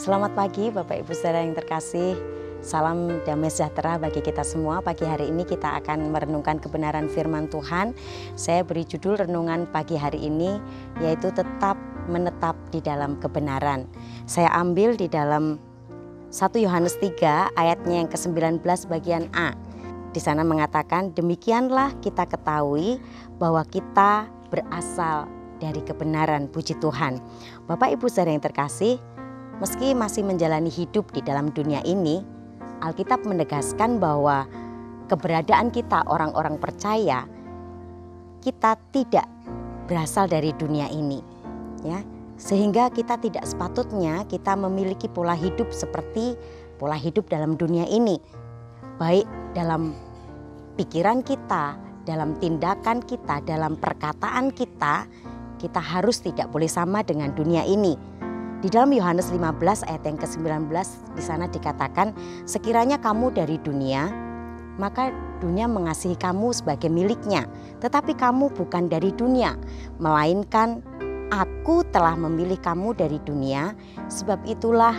Selamat pagi Bapak Ibu Saudara yang terkasih. Salam damai sejahtera bagi kita semua. Pagi hari ini kita akan merenungkan kebenaran firman Tuhan. Saya beri judul renungan pagi hari ini yaitu menetap di dalam kebenaran. Saya ambil di dalam 1 Yohanes 3 ayatnya yang ke-19 bagian A. Di sana mengatakan, demikianlah kita ketahui bahwa kita berasal dari kebenaran. Puji Tuhan. Bapak Ibu Saudara yang terkasih, meski masih menjalani hidup di dalam dunia ini, Alkitab menegaskan bahwa keberadaan kita orang-orang percaya, kita tidak berasal dari dunia ini, ya. Sehingga kita tidak sepatutnya kita memiliki pola hidup seperti pola hidup dalam dunia ini. Baik dalam pikiran kita, dalam tindakan kita, dalam perkataan kita harus tidak boleh sama dengan dunia ini. Di dalam Yohanes 15 ayat yang ke-19 di sana dikatakan, sekiranya kamu dari dunia, maka dunia mengasihi kamu sebagai miliknya. Tetapi kamu bukan dari dunia, melainkan Aku telah memilih kamu dari dunia, sebab itulah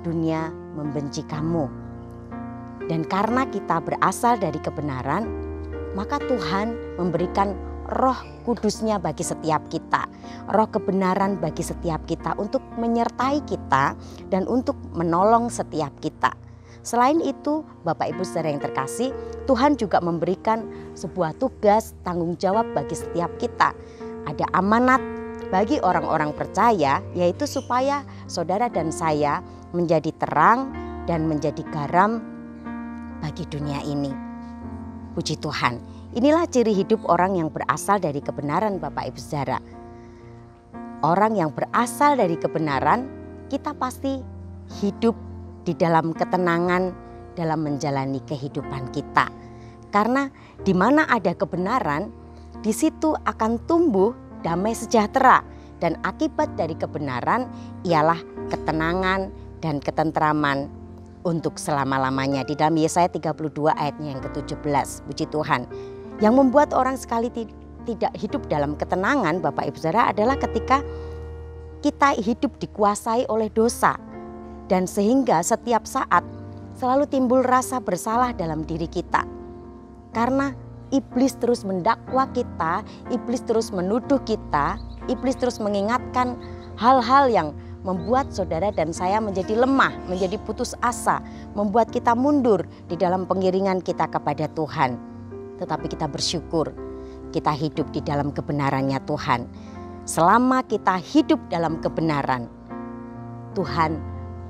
dunia membenci kamu. Dan karena kita berasal dari kebenaran, maka Tuhan memberikan Roh Kudus-Nya bagi setiap kita, roh kebenaran bagi setiap kita untuk menyertai kita dan untuk menolong setiap kita. Selain itu, Bapak Ibu Saudara yang terkasih, Tuhan juga memberikan sebuah tugas tanggung jawab bagi setiap kita. Ada amanat bagi orang-orang percaya, yaitu supaya saudara dan saya menjadi terang dan menjadi garam bagi dunia ini. Puji Tuhan. Inilah ciri hidup orang yang berasal dari kebenaran, Bapak Ibu Saudara. Orang yang berasal dari kebenaran, kita pasti hidup di dalam ketenangan dalam menjalani kehidupan kita. Karena di mana ada kebenaran, di situ akan tumbuh damai sejahtera, dan akibat dari kebenaran ialah ketenangan dan ketentraman untuk selama-lamanya. Di dalam Yesaya 32 ayatnya yang ke-17, puji Tuhan. Yang membuat orang sekali tidak hidup dalam ketenangan, Bapak Ibu Saudara, adalah ketika kita hidup dikuasai oleh dosa, dan sehingga setiap saat selalu timbul rasa bersalah dalam diri kita. Karena iblis terus mendakwa kita, iblis terus menuduh kita, iblis terus mengingatkan hal-hal yang membuat saudara dan saya menjadi lemah, menjadi putus asa, membuat kita mundur di dalam pengiringan kita kepada Tuhan. Tetapi kita bersyukur, kita hidup di dalam kebenarannya Tuhan. Selama kita hidup dalam kebenaran, Tuhan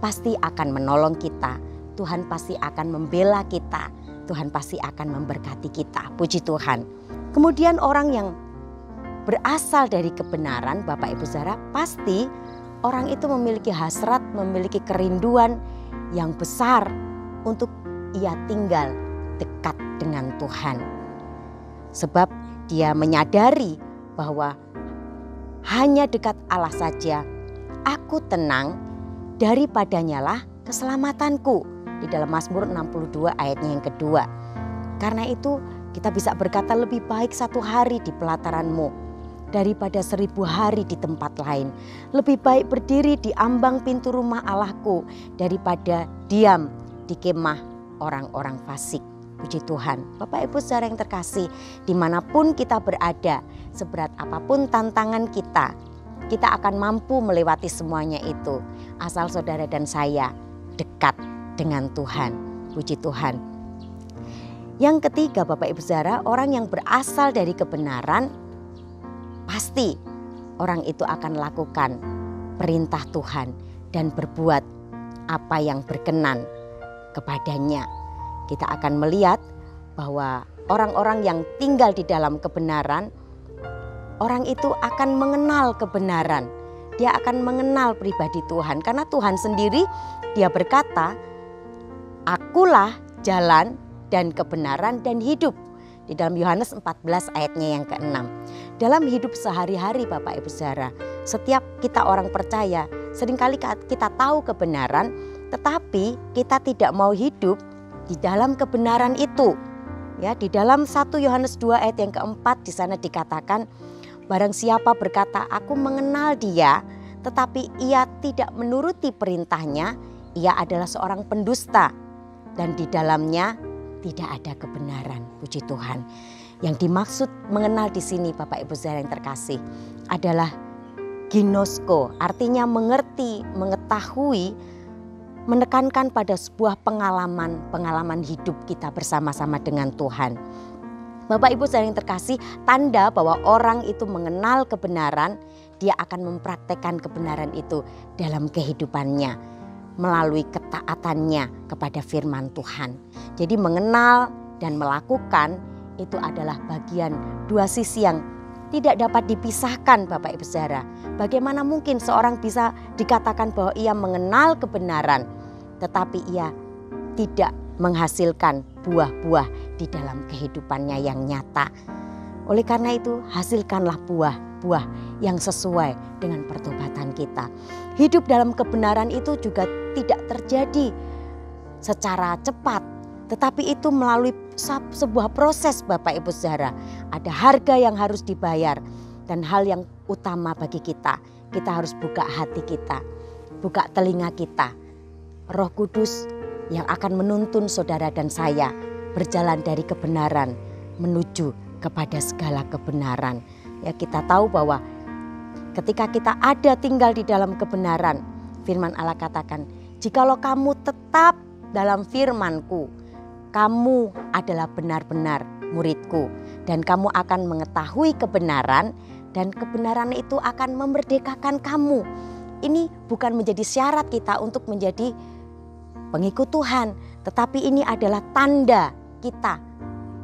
pasti akan menolong kita, Tuhan pasti akan membela kita, Tuhan pasti akan memberkati kita. Puji Tuhan. Kemudian orang yang berasal dari kebenaran, Bapak Ibu Saudara, pasti orang itu memiliki hasrat, memiliki kerinduan yang besar untuk ia tinggal dekat dengan Tuhan. Sebab dia menyadari bahwa hanya dekat Allah saja aku tenang, daripadanya lah keselamatanku. Di dalam Mazmur 62 ayatnya yang kedua. Karena itu kita bisa berkata, lebih baik 1 hari di pelataranmu daripada 1000 hari di tempat lain. Lebih baik berdiri di ambang pintu rumah Allahku daripada diam di kemah orang-orang fasik. Puji Tuhan. Bapak Ibu Saudara yang terkasih, dimanapun kita berada, seberat apapun tantangan kita akan mampu melewati semuanya itu. Asal saudara dan saya dekat dengan Tuhan. Puji Tuhan. Yang ketiga, Bapak Ibu Saudara, orang yang berasal dari kebenaran, pasti orang itu akan lakukan perintah Tuhan dan berbuat apa yang berkenan kepadanya. Kita akan melihat bahwa orang-orang yang tinggal di dalam kebenaran, orang itu akan mengenal kebenaran. Dia akan mengenal pribadi Tuhan. Karena Tuhan sendiri, dia berkata, Akulah jalan dan kebenaran dan hidup. Di dalam Yohanes 14 ayatnya yang ke-6. Dalam hidup sehari-hari Bapak Ibu Saudara, setiap kita orang percaya, seringkali kita tahu kebenaran, tetapi kita tidak mau hidup di dalam kebenaran itu. Ya, di dalam 1 Yohanes 2 ayat yang ke-4 di sana dikatakan, barang siapa berkata, aku mengenal dia, tetapi ia tidak menuruti perintahnya, ia adalah seorang pendusta dan di dalamnya tidak ada kebenaran. Puji Tuhan. Yang dimaksud mengenal di sini Bapak Ibu Saudara yang terkasih adalah ginosko, artinya mengerti, mengetahui, menekankan pada sebuah pengalaman hidup kita bersama-sama dengan Tuhan. Bapak Ibu Saudara yang terkasih, tanda bahwa orang itu mengenal kebenaran, dia akan mempraktekkan kebenaran itu dalam kehidupannya melalui ketaatannya kepada firman Tuhan. Jadi mengenal dan melakukan itu adalah bagian dua sisi yang tidak dapat dipisahkan Bapak Ibu Saudara. Bagaimana mungkin seorang bisa dikatakan bahwa ia mengenal kebenaran tetapi ia tidak menghasilkan buah-buah di dalam kehidupannya yang nyata. Oleh karena itu hasilkanlah buah-buah yang sesuai dengan pertobatan kita. Hidup dalam kebenaran itu juga tidak terjadi secara cepat, tetapi itu melalui sebuah proses Bapak Ibu Saudara. Ada harga yang harus dibayar dan hal yang utama bagi kita harus buka hati kita, buka telinga kita. Roh Kudus yang akan menuntun saudara dan saya berjalan dari kebenaran menuju kepada segala kebenaran. Ya, kita tahu bahwa ketika kita ada tinggal di dalam kebenaran, firman Allah katakan, jikalau kamu tetap dalam firman-Ku, kamu adalah benar-benar murid-Ku dan kamu akan mengetahui kebenaran dan kebenaran itu akan memerdekakan kamu. Ini bukan menjadi syarat kita untuk menjadi pengikut Tuhan, tetapi ini adalah tanda kita,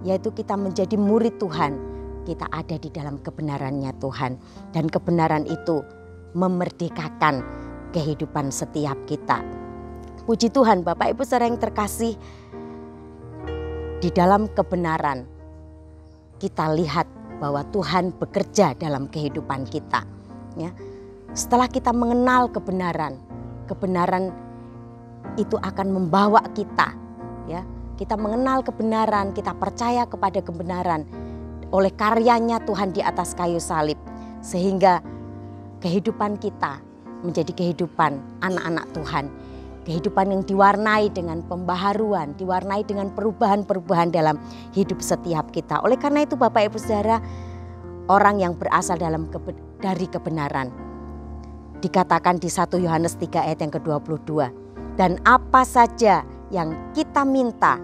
yaitu kita menjadi murid Tuhan. Kita ada di dalam kebenarannya Tuhan dan kebenaran itu memerdekakan kehidupan setiap kita. Puji Tuhan Bapak Ibu Saudara yang terkasih, di dalam kebenaran kita lihat bahwa Tuhan bekerja dalam kehidupan kita. Ya. Setelah kita mengenal kebenaran, kebenaran itu akan membawa kita. Ya. Kita mengenal kebenaran, kita percaya kepada kebenaran oleh karyanya Tuhan di atas kayu salib. Sehingga kehidupan kita menjadi kehidupan anak-anak Tuhan. Kehidupan yang diwarnai dengan pembaharuan, diwarnai dengan perubahan-perubahan dalam hidup setiap kita. Oleh karena itu Bapak Ibu Saudara, orang yang berasal dari kebenaran. Dikatakan di 1 Yohanes 3 ayat yang ke-22. Dan apa saja yang kita minta,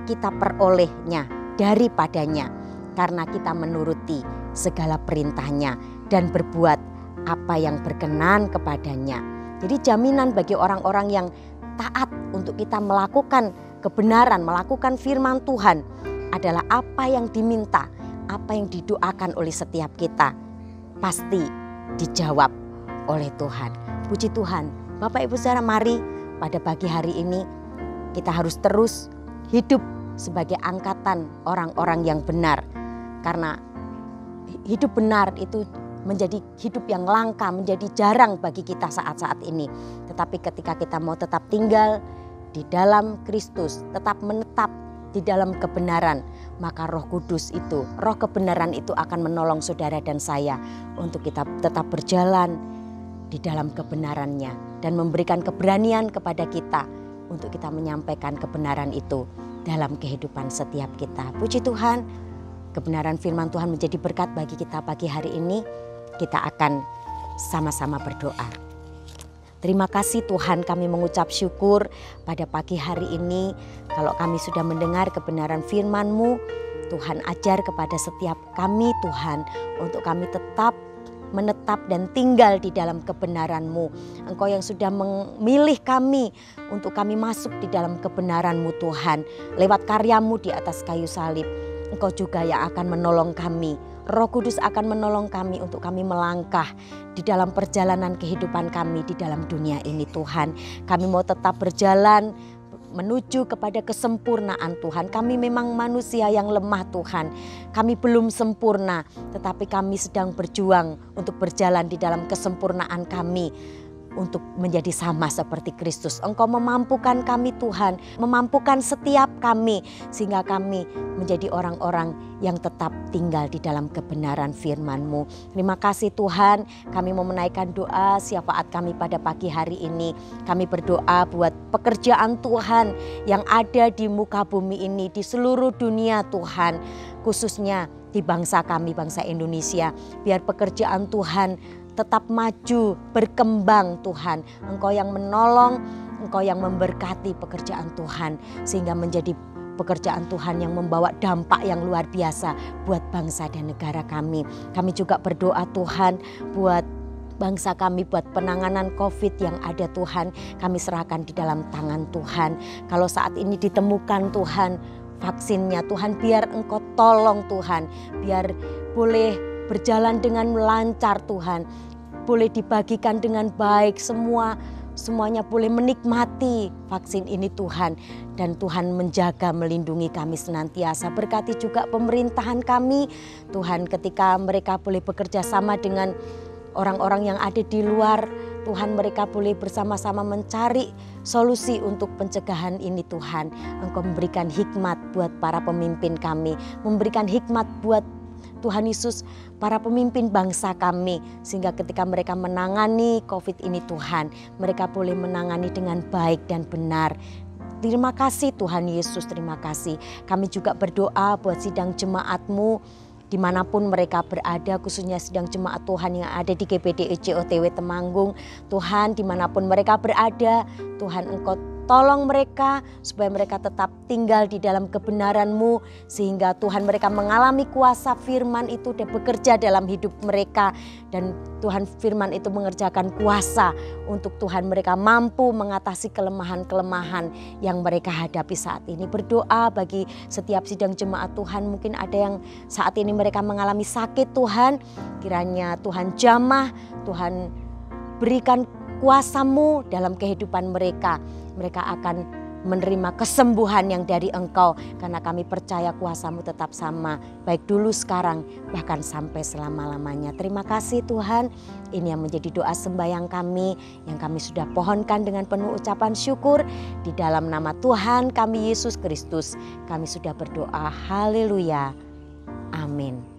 kita perolehnya daripadanya. Karena kita menuruti segala perintahnya dan berbuat apa yang berkenan kepadanya. Jadi jaminan bagi orang-orang yang taat untuk kita melakukan kebenaran, melakukan firman Tuhan adalah apa yang diminta, apa yang didoakan oleh setiap kita pasti dijawab oleh Tuhan. Puji Tuhan. Bapak Ibu Saudara, mari pada pagi hari ini kita harus terus hidup sebagai angkatan orang-orang yang benar. Karena hidup benar itu menjadi hidup yang langka, menjadi jarang bagi kita saat-saat ini. Tetapi ketika kita mau tetap tinggal di dalam Kristus, tetap menetap di dalam kebenaran, maka Roh Kudus itu, Roh kebenaran itu akan menolong saudara dan saya untuk kita tetap berjalan di dalam kebenarannya dan memberikan keberanian kepada kita untuk kita menyampaikan kebenaran itu dalam kehidupan setiap kita. Puji Tuhan, kebenaran firman Tuhan menjadi berkat bagi kita pagi hari ini. Kita akan sama-sama berdoa. Terima kasih Tuhan, kami mengucap syukur pada pagi hari ini. Kalau kami sudah mendengar kebenaran firman-Mu, Tuhan ajar kepada setiap kami Tuhan, untuk kami tetap menetap dan tinggal di dalam kebenaran-Mu. Engkau yang sudah memilih kami untuk kami masuk di dalam kebenaran-Mu Tuhan. Lewat karya-Mu di atas kayu salib, Engkau juga yang akan menolong kami. Roh Kudus akan menolong kami untuk kami melangkah di dalam perjalanan kehidupan kami di dalam dunia ini Tuhan. Kami mau tetap berjalan menuju kepada kesempurnaan Tuhan. Kami memang manusia yang lemah Tuhan. Kami belum sempurna, tetapi kami sedang berjuang untuk berjalan di dalam kesempurnaan kami. untuk menjadi sama seperti Kristus. Engkau memampukan kami Tuhan, memampukan setiap kami sehingga kami menjadi orang-orang yang tetap tinggal di dalam kebenaran firman-Mu. Terima kasih Tuhan, kami mau menaikkan doa syafaat kami pada pagi hari ini. Kami berdoa buat pekerjaan Tuhan yang ada di muka bumi ini, di seluruh dunia Tuhan, khususnya di bangsa kami, bangsa Indonesia. Biar pekerjaan Tuhan tetap maju, berkembang Tuhan. Engkau yang menolong, Engkau yang memberkati pekerjaan Tuhan. Sehingga menjadi pekerjaan Tuhan yang membawa dampak yang luar biasa buat bangsa dan negara kami. Kami juga berdoa Tuhan buat bangsa kami, buat penanganan COVID yang ada Tuhan. Kami serahkan di dalam tangan Tuhan. Kalau saat ini ditemukan Tuhan vaksinnya, Tuhan biar Engkau tolong Tuhan. Biar boleh berjalan dengan lancar Tuhan. Boleh dibagikan dengan baik, semuanya boleh menikmati vaksin ini Tuhan. Dan Tuhan menjaga, melindungi kami senantiasa. Berkati juga pemerintahan kami Tuhan, ketika mereka boleh bekerja sama dengan orang-orang yang ada di luar. Tuhan, mereka boleh bersama-sama mencari solusi untuk pencegahan ini Tuhan. Engkau memberikan hikmat buat para pemimpin kami, memberikan hikmat buat Tuhan Yesus, para pemimpin bangsa kami, sehingga ketika mereka menangani COVID ini Tuhan, mereka boleh menangani dengan baik dan benar. Terima kasih Tuhan Yesus, terima kasih. Kami juga berdoa buat sidang jemaat-Mu dimanapun mereka berada, khususnya sidang jemaat Tuhan yang ada di GPDIC OTW Temanggung. Tuhan, dimanapun mereka berada, Tuhan Engkau tolong mereka supaya mereka tetap tinggal di dalam kebenaran-Mu, sehingga Tuhan mereka mengalami kuasa firman itu dan bekerja dalam hidup mereka. Dan Tuhan firman itu mengerjakan kuasa untuk Tuhan mereka mampu mengatasi kelemahan-kelemahan yang mereka hadapi saat ini. Berdoa bagi setiap sidang jemaat Tuhan, mungkin ada yang saat ini mereka mengalami sakit Tuhan. Kiranya Tuhan jamah, Tuhan berikan kuasa-Mu dalam kehidupan mereka. Mereka akan menerima kesembuhan yang dari Engkau, karena kami percaya kuasa-Mu tetap sama, baik dulu, sekarang, bahkan sampai selama-lamanya. Terima kasih Tuhan. Ini yang menjadi doa sembahyang kami yang kami sudah pohonkan dengan penuh ucapan syukur. Di dalam nama Tuhan kami Yesus Kristus kami sudah berdoa. Haleluya. Amin.